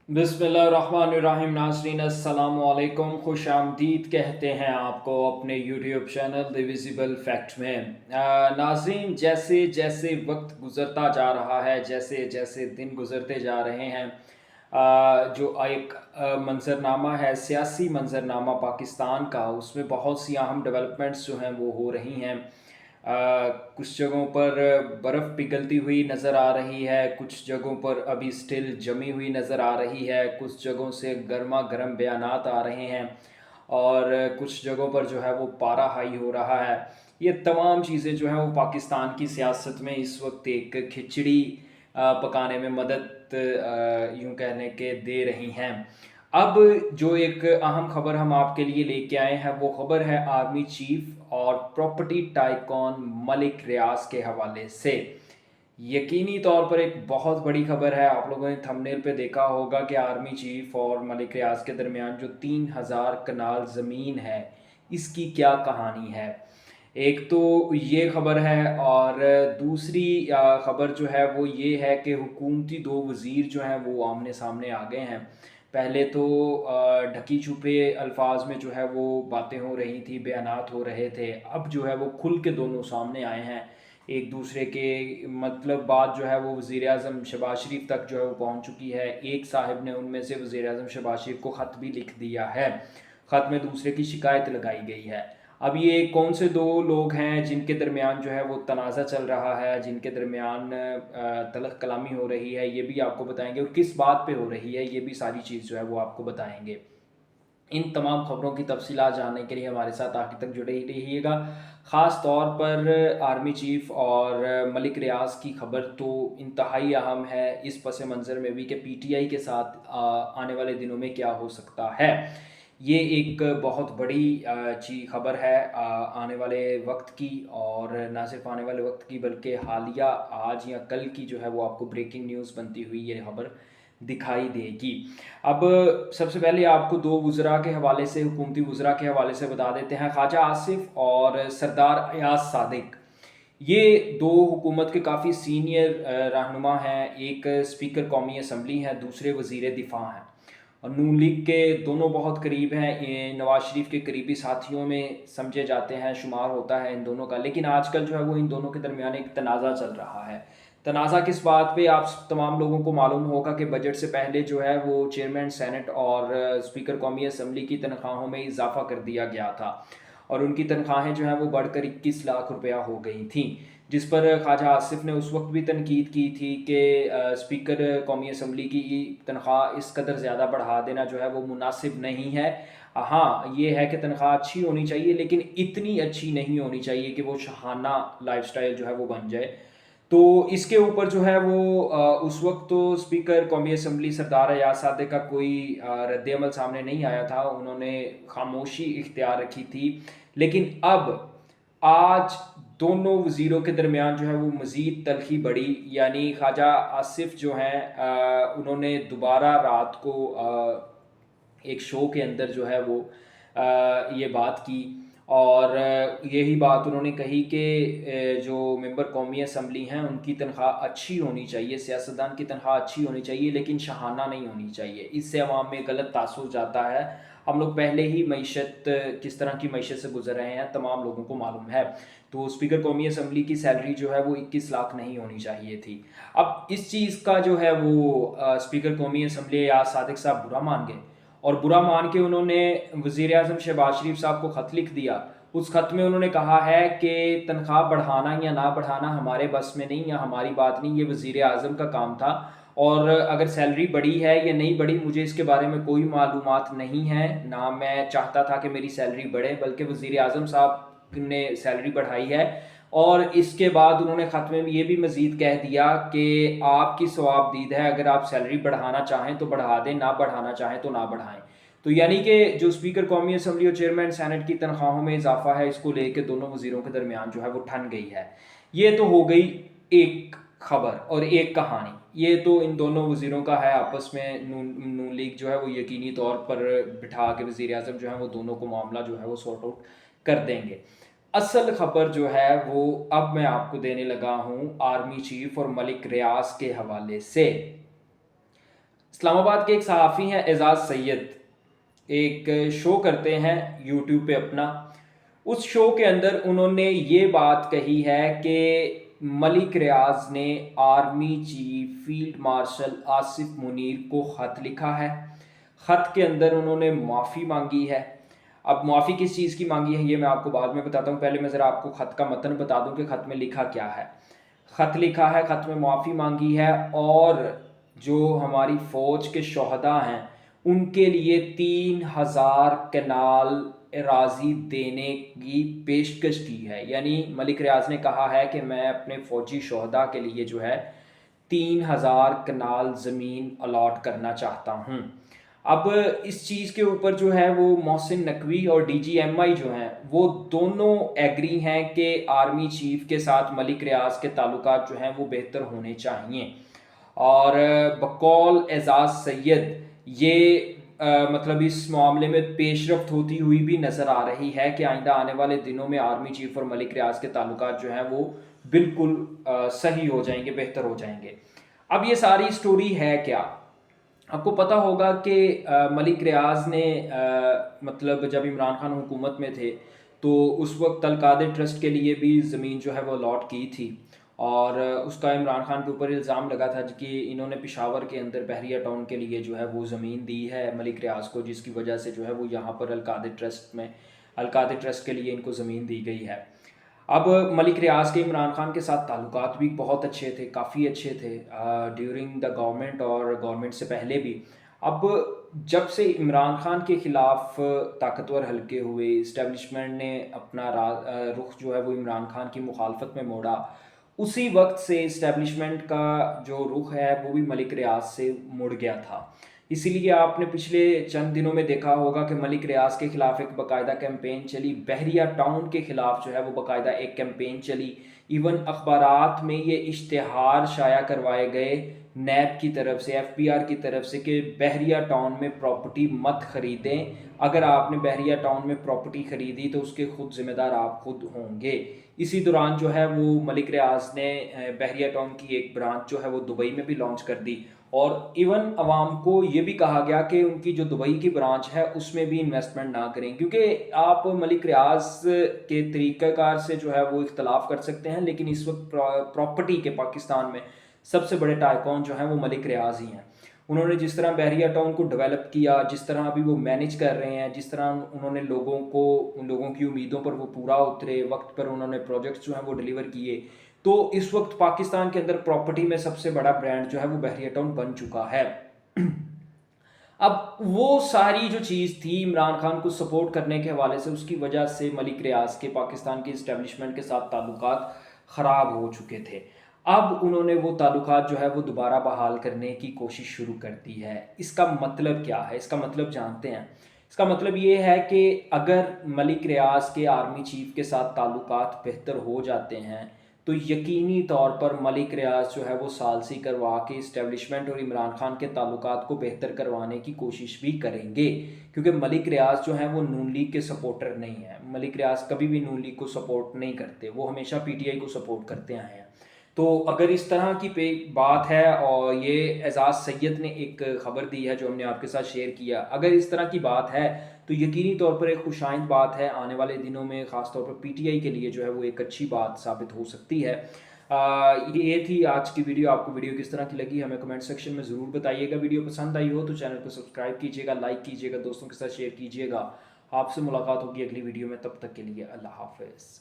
बिस्मिल्लाहिर्रहमानिर्रहीम। नाज़रीन अस्सलाम वालेकुम, खुश आमदीद कहते हैं आपको अपने YouTube channel the visible fact में। नाज़रीन, जैसे जैसे वक्त गुज़रता जा रहा है, जैसे जैसे दिन गुज़रते जा रहे हैं, जो एक मंज़रनामा है, सियासी मंज़रनामा पाकिस्तान का, उसमें बहुत सी अहम डेवलपमेंट्स जो हैं वो हो रही हैं। कुछ जगहों पर बर्फ़ पिघलती हुई नज़र आ रही है, कुछ जगहों पर अभी स्टिल जमी हुई नज़र आ रही है, कुछ जगहों से गर्मा गर्म बयानात आ रहे हैं और कुछ जगहों पर जो है वो पारा हाई हो रहा है। ये तमाम चीज़ें जो हैं वो पाकिस्तान की सियासत में इस वक्त एक खिचड़ी पकाने में मदद यूँ कहने के दे रही हैं। अब जो एक अहम खबर हम आपके लिए लेके आए हैं, वो खबर है आर्मी चीफ और प्रॉपर्टी टाइकॉन मलिक रियाज के हवाले से। यकीनी तौर पर एक बहुत बड़ी खबर है। आप लोगों ने थंबनेल पे देखा होगा कि आर्मी चीफ और मलिक रियाज के दरमियान जो 3000 कनाल ज़मीन है, इसकी क्या कहानी है। एक तो ये खबर है और दूसरी खबर जो है वो ये है कि हुकूमती दो वज़ीर जो हैं वो आमने सामने आ गए हैं। पहले तो ढकी छुपे अल्फाज में जो है वो बातें हो रही थी, बयानात हो रहे थे। अब जो है वो खुल के दोनों सामने आए हैं। एक दूसरे के मतलब बात जो है वो वज़ीर आज़म शहबाज शरीफ तक जो है वो पहुंच चुकी है। एक साहब ने उनमें से वज़ीर आज़म शहबाज शरीफ को ख़त भी लिख दिया है। ख़त में दूसरे की शिकायत लगाई गई है। अब ये कौन से दो लोग हैं जिनके दरमियान जो है वो तनाज़ा चल रहा है, जिनके दरमियान तलख़ कलामी हो रही है, ये भी आपको बताएंगे। और किस बात पे हो रही है, ये भी सारी चीज़ जो है वो आपको बताएंगे। इन तमाम ख़बरों की तफसीलात जानने के लिए हमारे साथ आखिर तक जुड़े ही रहिएगा। ख़ास तौर पर आर्मी चीफ़ और मलिक रियाज की खबर तो इंतहाई अहम है, इस पस मंज़र में भी कि पीटीआई के साथ आने वाले दिनों में क्या हो सकता है। ये एक बहुत बड़ी खबर है आने वाले वक्त की, और ना सिर्फ आने वाले वक्त की बल्कि हालिया आज या कल की जो है वो आपको ब्रेकिंग न्यूज़ बनती हुई ये खबर दिखाई देगी। अब सबसे पहले आपको दो वज़रा के हवाले से, हुकूमती वज़रा के हवाले से बता देते हैं। ख्वाजा आसिफ और सरदार अयाज सादिक, ये दो हुकूमत के काफ़ी सीनियर रहनुमा हैं। एक स्पीकर कौमी असम्बली हैं, दूसरे वज़ीर दिफ़ा हैं और नून लीग के दोनों बहुत करीब हैं। ये नवाज़ शरीफ के करीबी साथियों में समझे जाते हैं, शुमार होता है इन दोनों का। लेकिन आजकल जो है वो इन दोनों के दरमियान एक तनाज़ा चल रहा है। तनाज़ा किस बात पे, आप तमाम लोगों को मालूम होगा कि बजट से पहले जो है वो चेयरमैन सेनेट और स्पीकर कौमी असम्बली की तनख्वाहों में इजाफा कर दिया गया था और उनकी तनख्वाहें जो हैं वो बढ़कर 21 लाख रुपया हो गई थी, जिस पर ख्वाजा आसिफ ने उस वक्त भी तनकीद की थी कि स्पीकर कौमी असम्बली की तनख्वाह इस कदर ज़्यादा बढ़ा देना जो है वो मुनासिब नहीं है। हाँ, ये है कि तनख्वाह अच्छी होनी चाहिए, लेकिन इतनी अच्छी नहीं होनी चाहिए कि वो शहाना लाइफस्टाइल जो है वो बन जाए। तो इसके ऊपर जो है वो उस वक्त तो स्पीकर कौमी असम्बली सरदार अयाज सादिक का कोई रद्द-ए-अमल सामने नहीं आया था, उन्होंने खामोशी इख्तियार रखी थी। लेकिन अब आज दोनों वज़ीरों के दरमियान जो है वो मज़ीद तल्ख़ी बढ़ी। यानी ख्वाजा आसिफ जो हैं उन्होंने दोबारा रात को एक शो के अंदर जो है वो ये बात की और यही बात उन्होंने कही कि जो मेंबर कौमी असम्बली हैं उनकी तनख्वाह अच्छी होनी चाहिए, सियासतदान की तनख्वाह अच्छी होनी चाहिए, लेकिन शहाना नहीं होनी चाहिए। इससे अवाम में गलत तासुर जाता है। हम लोग पहले ही मईशत, किस तरह की मईशत से गुजर रहे हैं, तमाम लोगों को मालूम है। तो स्पीकर कौमी असम्बली की सैलरी जो है वो 21 लाख नहीं होनी चाहिए थी। अब इस चीज़ का जो है वो स्पीकर कौमी असम्बली या सादिक साहब बुरा मान गए और बुरा मान के उन्होंने वज़ीर आज़म शहबाज शरीफ साहब को ख़त लिख दिया। उस ख़त में उन्होंने कहा है कि तनख्वाह बढ़ाना या ना बढ़ाना हमारे बस में नहीं, या हमारी बात नहीं, ये वज़ीर आज़म का काम था। और अगर सैलरी बढ़ी है या नहीं बढ़ी, मुझे इसके बारे में कोई मालूमात नहीं है, ना मैं चाहता था कि मेरी सैलरी बढ़े, बल्कि वज़ीर आज़म साहब ने सैलरी बढ़ाई है। और इसके बाद उन्होंने ख़त में ये भी मज़ीद कह दिया कि आपकी सवाबदीद है, अगर आप सैलरी बढ़ाना चाहें तो बढ़ा दें, ना बढ़ाना चाहें तो ना बढ़ाएं। तो यानी कि जो स्पीकर कौमी असम्बली और चेयरमैन सेनेट की तनख्वाहों में इजाफा है, इसको लेकर दोनों वज़ीरों के दरमियान जो है वो ठन गई है। ये तो हो गई एक खबर और एक कहानी। ये तो इन दोनों वज़ीरों का है आपस में, नून लीग जो है वो यकीनी तौर पर बिठा के वज़ीर आज़म जो है वो दोनों को मामला जो है वो सॉर्ट आउट कर देंगे। असल खबर जो है वो अब मैं आपको देने लगा हूँ आर्मी चीफ और मलिक रियाज के हवाले से। اسلام آباد کے ایک صحافی ہیں اعزاز سید، ایک شو کرتے ہیں یوٹیوب پہ اپنا. اس شو کے اندر انہوں نے یہ بات کہی ہے کہ ملک ریاض نے army chief field marshal Asif Munir کو خط لکھا ہے. خط کے اندر انہوں نے معافی مانگی ہے. اب معافی کس چیز کی مانگی ہے یہ میں آپ کو بعد میں بتاتا ہوں، پہلے میں ذرا آپ کو خط کا متن بتا دوں کہ خط میں لکھا کیا ہے. خط لکھا ہے، خط میں معافی مانگی ہے، اور جو ہماری فوج کے شہداء ہیں ان کے لیے 3,000 کنال اراضی دینے کی پیشکش کی ہے. یعنی ملک ریاض نے کہا ہے کہ میں اپنے فوجی شہداء کے لیے جو ہے 3,000 کنال زمین الاٹ کرنا چاہتا ہوں. اب اس چیز کے اوپر جو ہے وہ محسن نقوی اور ڈی جی ایم آئی جو ہیں وہ دونوں ایگری ہیں کہ آرمی چیف کے ساتھ ملک ریاض کے تعلقات جو ہیں وہ بہتر ہونے چاہیے. اور بقول اعزاز سید یہ مطلب اس معاملے میں پیش رفت ہوتی ہوئی بھی نظر آ رہی ہے کہ آئندہ آنے والے دنوں میں آرمی چیف اور ملک ریاض کے تعلقات جو ہیں وہ بالکل صحیح ہو جائیں گے، بہتر ہو جائیں گے. اب یہ ساری سٹوری ہے کیا؟ آپ کو پتہ ہوگا کہ ملک ریاض نے مطلب جب عمران خان حکومت میں تھے تو اس وقت القادر ٹرسٹ کے لیے بھی زمین جو ہے وہ الاٹ کی تھی، اور اس کا عمران خان کے اوپر الزام لگا تھا کہ انہوں نے پشاور کے اندر بحریہ ٹاؤن کے لیے جو ہے وہ زمین دی ہے ملک ریاض کو، جس کی وجہ سے جو ہے وہ یہاں پر القادر ٹرسٹ کے لیے ان کو زمین دی گئی ہے. اب ملک ریاض کے عمران خان کے ساتھ تعلقات بھی بہت اچھے تھے، کافی اچھے تھے ڈیورنگ دا گورنمنٹ اور گورنمنٹ سے پہلے بھی. اب جب سے عمران خان کے خلاف طاقتور حلقے ہوئے، اسٹیبلشمنٹ نے اپنا رخ جو ہے وہ عمران خان کی مخالفت میں موڑا، اسی وقت سے اسٹیبلشمنٹ کا جو رخ ہے وہ بھی ملک ریاض سے مڑ گیا تھا. اسی لیے آپ نے پچھلے چند دنوں میں دیکھا ہوگا کہ ملک ریاض کے خلاف ایک باقاعدہ کیمپین چلی، بحریہ ٹاؤن کے خلاف جو ہے وہ باقاعدہ ایک کیمپین چلی. ایون اخبارات میں یہ اشتہار شائع کروائے گئے نیب کی طرف سے، ایف بی آر کی طرف سے، کہ بحریہ ٹاؤن میں پراپرٹی مت خریدیں، اگر آپ نے بحریہ ٹاؤن میں پراپرٹی خریدی تو اس کے خود ذمہ دار آپ خود ہوں گے. اسی دوران جو ہے وہ ملک ریاض نے بحریہ ٹاؤن کی ایک برانچ جو ہے وہ دبئی میں بھی لانچ کر دی، اور ایون عوام کو یہ بھی کہا گیا کہ ان کی جو دبئی کی برانچ ہے اس میں بھی انویسٹمنٹ نہ کریں، کیونکہ آپ ملک ریاض کے طریقہ کار سے جو ہے وہ اختلاف کر سکتے ہیں، لیکن اس وقت پراپرٹی کے پاکستان میں سب سے بڑے ٹائکون جو ہیں وہ ملک ریاض ہی ہیں. انہوں نے جس طرح بحریہ ٹاؤن کو ڈیولپ کیا، جس طرح ابھی وہ مینیج کر رہے ہیں، جس طرح انہوں نے لوگوں کی امیدوں پر وہ پورا اترے، وقت پر انہوں نے پروجیکٹس جو ہیں وہ ڈیلیور کیے، تو اس وقت پاکستان کے اندر پراپرٹی میں سب سے بڑا برانڈ جو ہے وہ بحریہ ٹاؤن بن چکا ہے. اب وہ ساری جو چیز تھی عمران خان کو سپورٹ کرنے کے حوالے سے، اس کی وجہ سے ملک ریاض کے پاکستان کی اسٹیبلشمنٹ کے ساتھ تعلقات خراب ہو چکے تھے. اب انہوں نے وہ تعلقات جو ہے وہ دوبارہ بحال کرنے کی کوشش شروع کر دی ہے. اس کا مطلب کیا ہے؟ اس کا مطلب جانتے ہیں. اس کا مطلب یہ ہے کہ اگر ملک ریاض کے آرمی چیف کے ساتھ تعلقات بہتر ہو جاتے ہیں تو یقینی طور پر ملک ریاض جو ہے وہ ثالثی کروا کے اسٹیبلشمنٹ اور عمران خان کے تعلقات کو بہتر کروانے کی کوشش بھی کریں گے، کیونکہ ملک ریاض جو ہیں وہ نون لیگ کے سپورٹر نہیں ہیں. ملک ریاض کبھی بھی نون لیگ کو سپورٹ نہیں کرتے، وہ ہمیشہ پی ٹی آئی کو سپورٹ کرتے آئے ہیں. تو اگر اس طرح کی بات ہے، اور یہ اعزاز سید نے ایک خبر دی ہے جو ہم نے آپ کے ساتھ شیئر کیا، اگر اس طرح کی بات ہے تو یقینی طور پر ایک خوشائند بات ہے. آنے والے دنوں میں خاص طور پر پی ٹی آئی کے لیے جو ہے وہ ایک اچھی بات ثابت ہو سکتی ہے. یہ تھی آج کی ویڈیو. آپ کو ویڈیو کس طرح کی لگی ہمیں کمنٹ سیکشن میں ضرور بتائیے گا. ویڈیو پسند آئی ہو تو چینل کو سبسکرائب کیجیے گا، لائک کیجیے گا، دوستوں کے ساتھ شیئر کیجیے گا. آپ سے ملاقات ہوگی اگلی ویڈیو میں، تب تک کے لیے اللہ حافظ.